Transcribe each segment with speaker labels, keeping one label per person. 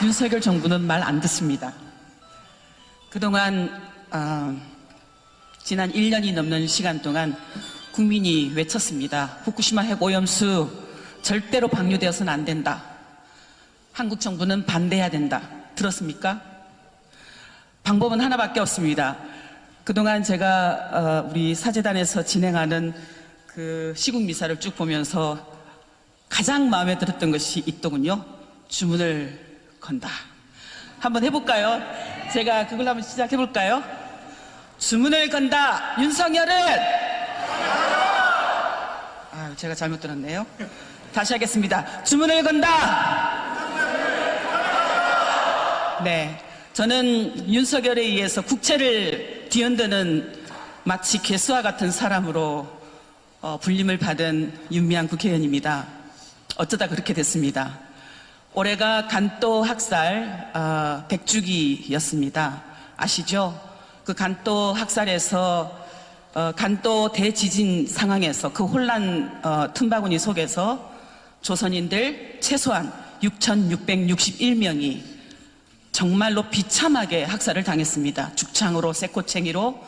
Speaker 1: 윤석열 정부는 말 안 듣습니다. 그동안 지난 1년이 넘는 시간 동안 국민이 외쳤습니다. 후쿠시마 핵 오염수 절대로 방류되어서는 안 된다. 한국 정부는 반대해야 된다. 들었습니까? 방법은 하나밖에 없습니다. 그동안 제가 우리 사재단에서 진행하는 그 시국 미사를 쭉 보면서 가장 마음에 들었던 것이 있더군요. 주문을 건다. 한번 해볼까요? 제가 그걸 한번 시작해볼까요? 주문을 건다. 윤석열은 제가 잘못 들었네요. 다시 하겠습니다. 주문을 건다. 네, 저는 윤석열에 의해서 국채를 뒤흔드는 마치 개수와 같은 사람으로 불림을 받은 윤미향 국회의원입니다. 어쩌다 그렇게 됐습니다. 올해가 간도 학살 100주기였습니다. 아시죠? 그 간도 학살에서 간도 대지진 상황에서 그 혼란 틈바구니 속에서 조선인들 최소한 6,661명이 정말로 비참하게 학살을 당했습니다. 죽창으로, 쇠꼬챙이로,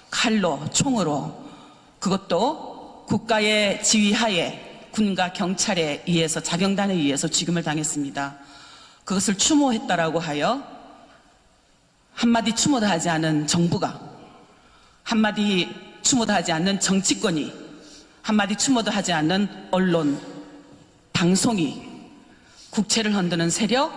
Speaker 1: 칼로, 총으로. 그것도 국가의 지휘하에 군과 경찰에 의해서, 자경단에 의해서 죽임을 당했습니다. 그것을 추모했다라고 하여 한마디 추모도 하지 않은 정부가, 한마디 추모도 하지 않는 정치권이, 한마디 추모도 하지 않는 언론, 방송이 국채를 흔드는 세력,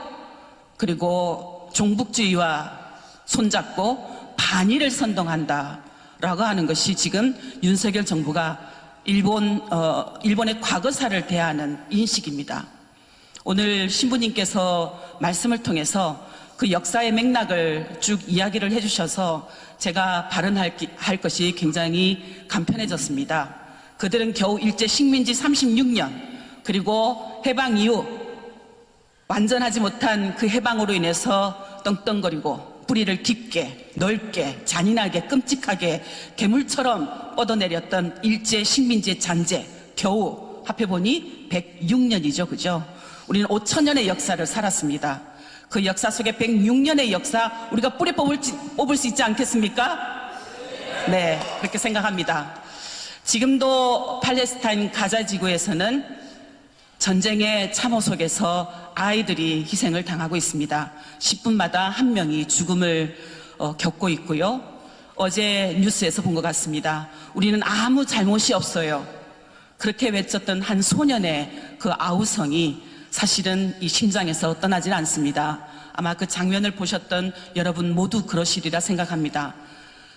Speaker 1: 그리고 종북주의와 손잡고 반일을 선동한다라고 하는 것이 지금 윤석열 정부가 일본의 과거사를 대하는 인식입니다. 오늘 신부님께서 말씀을 통해서 그 역사의 맥락을 쭉 이야기를 해주셔서 제가 발언할 것이 굉장히 간편해졌습니다. 그들은 겨우 일제 식민지 36년 그리고 해방 이후 완전하지 못한 그 해방으로 인해서 떵떵거리고 뿌리를 깊게, 넓게, 잔인하게, 끔찍하게 개물처럼 뻗어내렸던 일제 식민지의 잔재, 겨우 합해보니 106년이죠. 그죠? 우리는 5,000년의 역사를 살았습니다. 그 역사 속에 106년의 역사, 우리가 뿌리 뽑을 수 있지 않겠습니까? 네, 그렇게 생각합니다. 지금도 팔레스타인 가자 지구에서는 전쟁의 참호 속에서 아이들이 희생을 당하고 있습니다. 10분마다 한 명이 죽음을 겪고 있고요. 어제 뉴스에서 본 것 같습니다. 우리는 아무 잘못이 없어요. 그렇게 외쳤던 한 소년의 그 아우성이 사실은 이 심장에서 떠나질 않습니다. 아마 그 장면을 보셨던 여러분 모두 그러시리라 생각합니다.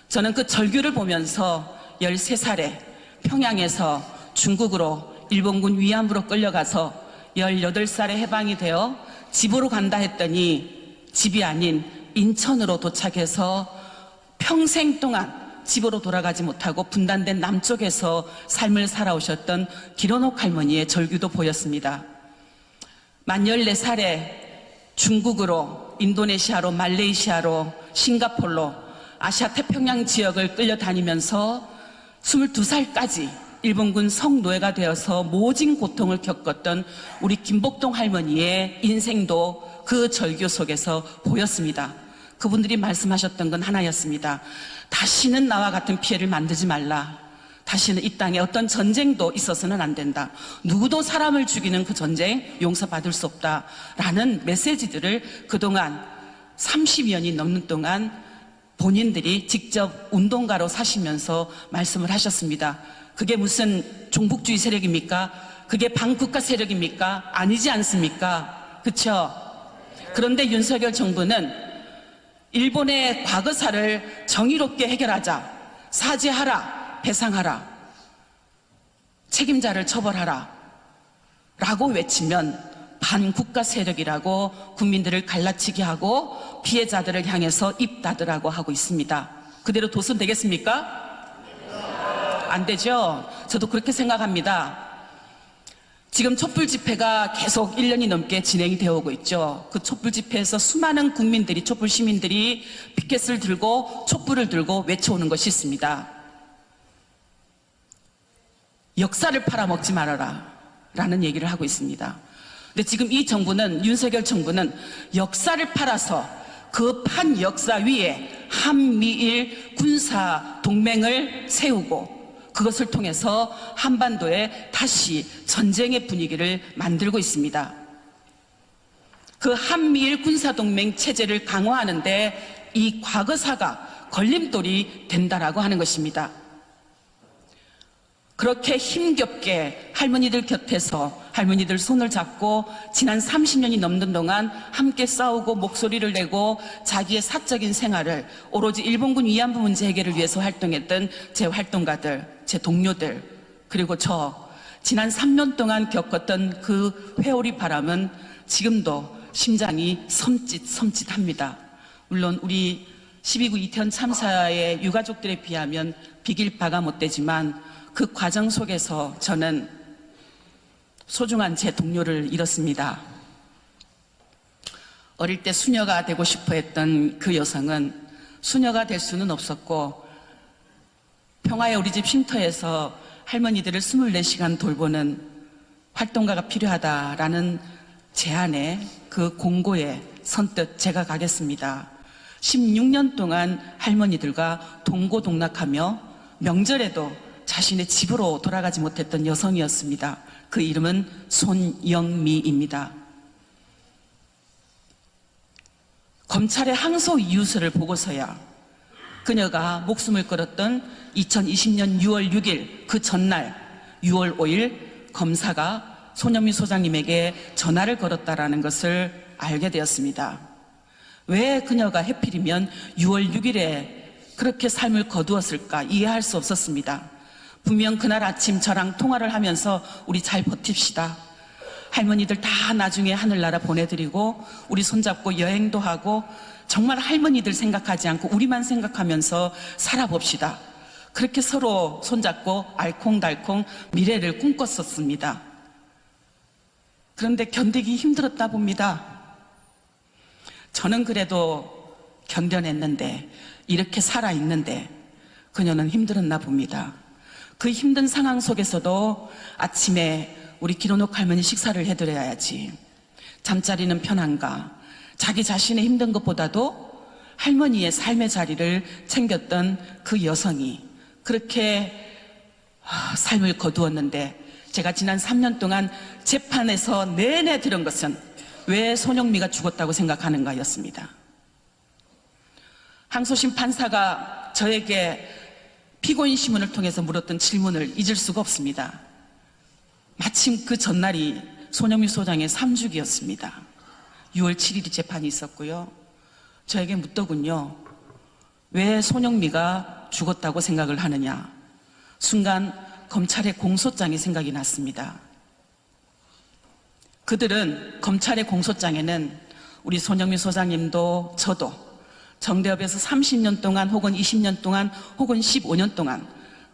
Speaker 1: 저는 그 절규를 보면서 13살에 평양에서 중국으로 일본군 위안부로 끌려가서 18살에 해방이 되어 집으로 간다 했더니 집이 아닌 인천으로 도착해서 평생 동안 집으로 돌아가지 못하고 분단된 남쪽에서 삶을 살아오셨던 기런옥 할머니의 절규도 보였습니다. 만 14살에 중국으로, 인도네시아로, 말레이시아로, 싱가폴로 아시아 태평양 지역을 끌려다니면서 22살까지 일본군 성노예가 되어서 모진 고통을 겪었던 우리 김복동 할머니의 인생도 그 절규 속에서 보였습니다. 그분들이 말씀하셨던 건 하나였습니다. 다시는 나와 같은 피해를 만들지 말라. 다시는 이 땅에 어떤 전쟁도 있어서는 안 된다. 누구도 사람을 죽이는 그 전쟁 용서받을 수 없다. 라는 메시지들을 그동안 30년이 넘는 동안 본인들이 직접 운동가로 사시면서 말씀을 하셨습니다. 그게 무슨 종북주의 세력입니까? 그게 반국가 세력입니까? 아니지 않습니까? 그렇죠? 그런데 윤석열 정부는 일본의 과거사를 정의롭게 해결하자, 사죄하라, 배상하라, 책임자를 처벌하라 라고 외치면 반국가 세력이라고 국민들을 갈라치게 하고 피해자들을 향해서 입 닫으라고 하고 있습니다. 그대로 둬선 되겠습니까? 안 되죠? 저도 그렇게 생각합니다. 지금 촛불 집회가 계속 1년이 넘게 진행이 되어 오고 있죠. 그 촛불 집회에서 수많은 국민들이, 촛불 시민들이 피켓을 들고 촛불을 들고 외쳐오는 것이 있습니다. 역사를 팔아먹지 말아라 라는 얘기를 하고 있습니다. 근데 지금 이 정부는, 윤석열 정부는 역사를 팔아서 그 판 역사 위에 한미일 군사 동맹을 세우고 그것을 통해서 한반도에 다시 전쟁의 분위기를 만들고 있습니다. 그 한미일 군사동맹 체제를 강화하는데 이 과거사가 걸림돌이 된다라고 하는 것입니다. 그렇게 힘겹게 할머니들 곁에서 할머니들 손을 잡고 지난 30년이 넘는 동안 함께 싸우고 목소리를 내고 자기의 사적인 생활을 오로지 일본군 위안부 문제 해결을 위해서 활동했던 제 활동가들, 제 동료들, 그리고 저 지난 3년 동안 겪었던 그 회오리 바람은 지금도 심장이 섬찟합니다. 물론 우리 12구 이태원 참사의 유가족들에 비하면 비길 바가 못 되지만 그 과정 속에서 저는 소중한 제 동료를 잃었습니다. 어릴 때 수녀가 되고 싶어 했던 그 여성은 수녀가 될 수는 없었고 평화의 우리 집 쉼터에서 할머니들을 24시간 돌보는 활동가가 필요하다라는 제안에 그 공고에 선뜻 제가 가겠습니다. 16년 동안 할머니들과 동고동락하며 명절에도 자신의 집으로 돌아가지 못했던 여성이었습니다. 그 이름은 손영미입니다. 검찰의 항소 이유서를 보고서야 그녀가 목숨을 걸었던 2020년 6월 6일 그 전날 6월 5일 검사가 손영미 소장님에게 전화를 걸었다라는 것을 알게 되었습니다. 왜 그녀가 해필이면 6월 6일에 그렇게 삶을 거두었을까 이해할 수 없었습니다. 분명 그날 아침 저랑 통화를 하면서 우리 잘 버팁시다. 할머니들 다 나중에 하늘나라 보내드리고 우리 손잡고 여행도 하고 정말 할머니들 생각하지 않고 우리만 생각하면서 살아봅시다. 그렇게 서로 손잡고 알콩달콩 미래를 꿈꿨었습니다. 그런데 견디기 힘들었다 봅니다. 저는 그래도 견뎌냈는데 이렇게 살아있는데 그녀는 힘들었나 봅니다. 그 힘든 상황 속에서도 아침에 우리 기론옥 할머니 식사를 해드려야지. 잠자리는 편한가. 자기 자신의 힘든 것보다도 할머니의 삶의 자리를 챙겼던 그 여성이 그렇게 삶을 거두었는데 제가 지난 3년 동안 재판에서 내내 들은 것은 왜 손영미가 죽었다고 생각하는가였습니다. 항소심 판사가 저에게 피고인 신문을 통해서 물었던 질문을 잊을 수가 없습니다. 마침 그 전날이 손영미 소장의 3주기였습니다. 6월 7일이 재판이 있었고요. 저에게 묻더군요. 왜 손영미가 죽었다고 생각을 하느냐. 순간 검찰의 공소장이 생각이 났습니다. 그들은 검찰의 공소장에는 우리 손영미 소장님도 저도 정대협에서 30년 동안 혹은 20년 동안 혹은 15년 동안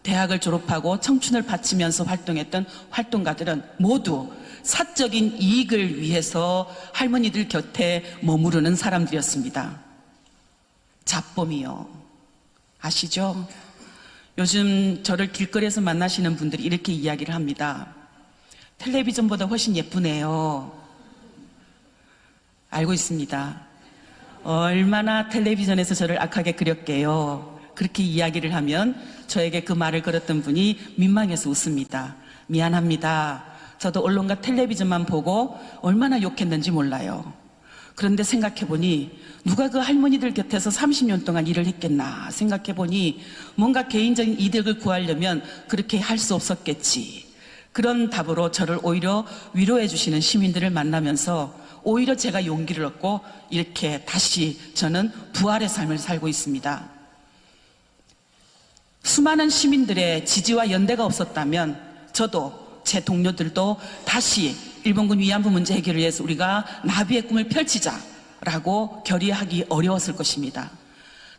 Speaker 1: 대학을 졸업하고 청춘을 바치면서 활동했던 활동가들은 모두 사적인 이익을 위해서 할머니들 곁에 머무르는 사람들이었습니다. 잡범이요. 아시죠? 요즘 저를 길거리에서 만나시는 분들이 이렇게 이야기를 합니다. 텔레비전보다 훨씬 예쁘네요. 알고 있습니다. 얼마나 텔레비전에서 저를 악하게 그렸게요. 그렇게 이야기를 하면 저에게 그 말을 걸었던 분이 민망해서 웃습니다. 미안합니다. 저도 언론과 텔레비전만 보고 얼마나 욕했는지 몰라요. 그런데 생각해보니 누가 그 할머니들 곁에서 30년 동안 일을 했겠나 생각해보니 뭔가 개인적인 이득을 구하려면 그렇게 할 수 없었겠지. 그런 답으로 저를 오히려 위로해 주시는 시민들을 만나면서 오히려 제가 용기를 얻고 이렇게 다시 저는 부활의 삶을 살고 있습니다. 수많은 시민들의 지지와 연대가 없었다면 저도 제 동료들도 다시 일본군 위안부 문제 해결을 위해서 우리가 나비의 꿈을 펼치자라고 결의하기 어려웠을 것입니다.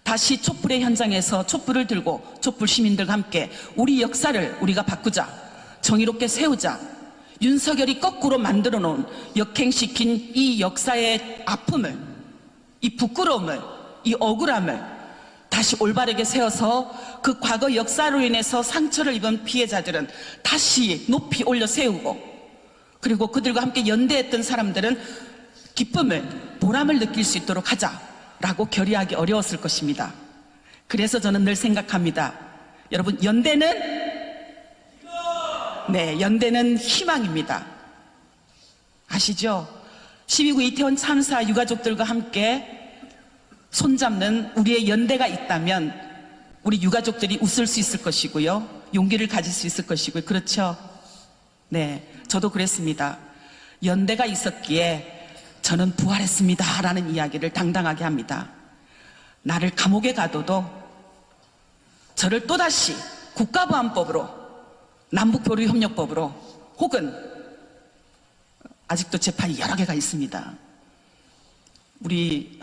Speaker 1: 다시 촛불의 현장에서 촛불을 들고 촛불 시민들과 함께 우리 역사를 우리가 바꾸자. 정의롭게 세우자. 윤석열이 거꾸로 만들어 놓은 역행시킨 이 역사의 아픔을, 이 부끄러움을, 이 억울함을 다시 올바르게 세워서 그 과거 역사로 인해서 상처를 입은 피해자들은 다시 높이 올려 세우고 그리고 그들과 함께 연대했던 사람들은 기쁨을, 보람을 느낄 수 있도록 하자라고 결의하기 어려웠을 것입니다. 그래서 저는 늘 생각합니다. 여러분, 연대는 희망입니다. 아시죠? 12구 이태원 참사 유가족들과 함께 손잡는 우리의 연대가 있다면 우리 유가족들이 웃을 수 있을 것이고요. 용기를 가질 수 있을 것이고요. 그렇죠? 네, 저도 그랬습니다. 연대가 있었기에 저는 부활했습니다 라는 이야기를 당당하게 합니다. 나를 감옥에 가둬도 저를 또다시 국가보안법으로, 남북교류협력법으로, 혹은 아직도 재판이 여러 개가 있습니다. 우리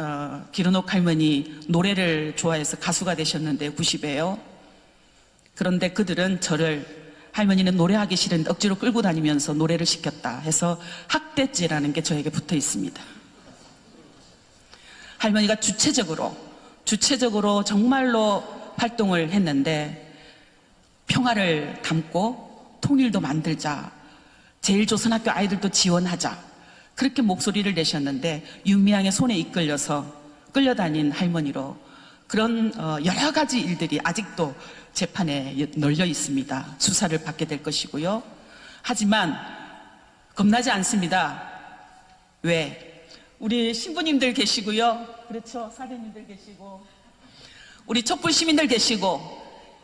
Speaker 1: 기른옥 할머니 노래를 좋아해서 가수가 되셨는데 90에요. 그런데 그들은 저를, 할머니는 노래하기 싫은데 억지로 끌고 다니면서 노래를 시켰다 해서 학대죄라는 게 저에게 붙어 있습니다. 할머니가 주체적으로 정말로 활동을 했는데 평화를 담고 통일도 만들자, 제일조선학교 아이들도 지원하자, 그렇게 목소리를 내셨는데 윤미향의 손에 이끌려서 끌려다닌 할머니로 그런 여러 가지 일들이 아직도 재판에 널려 있습니다. 수사를 받게 될 것이고요. 하지만 겁나지 않습니다. 왜? 우리 신부님들 계시고요. 그렇죠. 사대님들 계시고 우리 촛불 시민들 계시고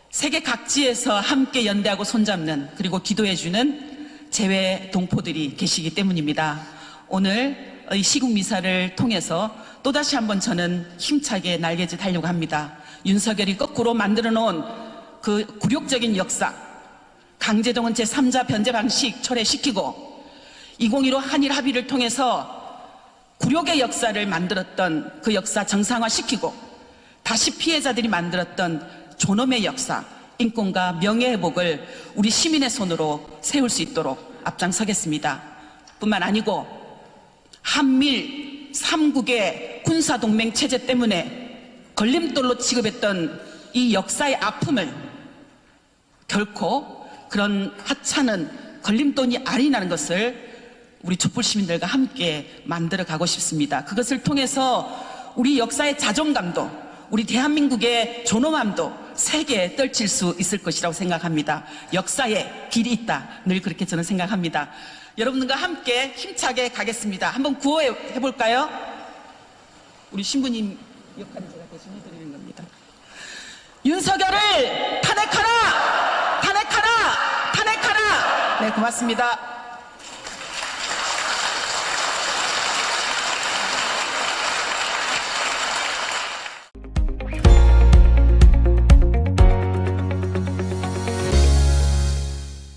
Speaker 1: 세계 각지에서 함께 연대하고 손잡는, 그리고 기도해주는 재외 동포들이 계시기 때문입니다. 오늘 이 시국 미사를 통해서 또다시 한번 저는 힘차게 날개짓 하려고 합니다. 윤석열이 거꾸로 만들어 놓은 그 굴욕적인 역사, 강제동원 제3자 변제 방식 철회시키고 2015 한일 합의를 통해서 굴욕의 역사를 만들었던 그 역사 정상화시키고 다시 피해자들이 만들었던 존엄의 역사, 인권과 명예회복을 우리 시민의 손으로 세울 수 있도록 앞장서겠습니다. 뿐만 아니고 한밀 3국의 군사동맹 체제 때문에 걸림돌로 취급했던 이 역사의 아픔을 결코 그런 하찮은 걸림돌이 아니라는 것을 우리 촛불 시민들과 함께 만들어 가고 싶습니다. 그것을 통해서 우리 역사의 자존감도, 우리 대한민국의 존엄함도 세계에 떨칠 수 있을 것이라고 생각합니다. 역사에 길이 있다, 늘 그렇게 저는 생각합니다. 여러분들과 함께 힘차게 가겠습니다. 한번 구호해 볼까요? 우리 신부님 역할을 제가 대신 해드리는 겁니다. 윤석열을 탄핵하라! 탄핵하라! 탄핵하라! 네, 고맙습니다.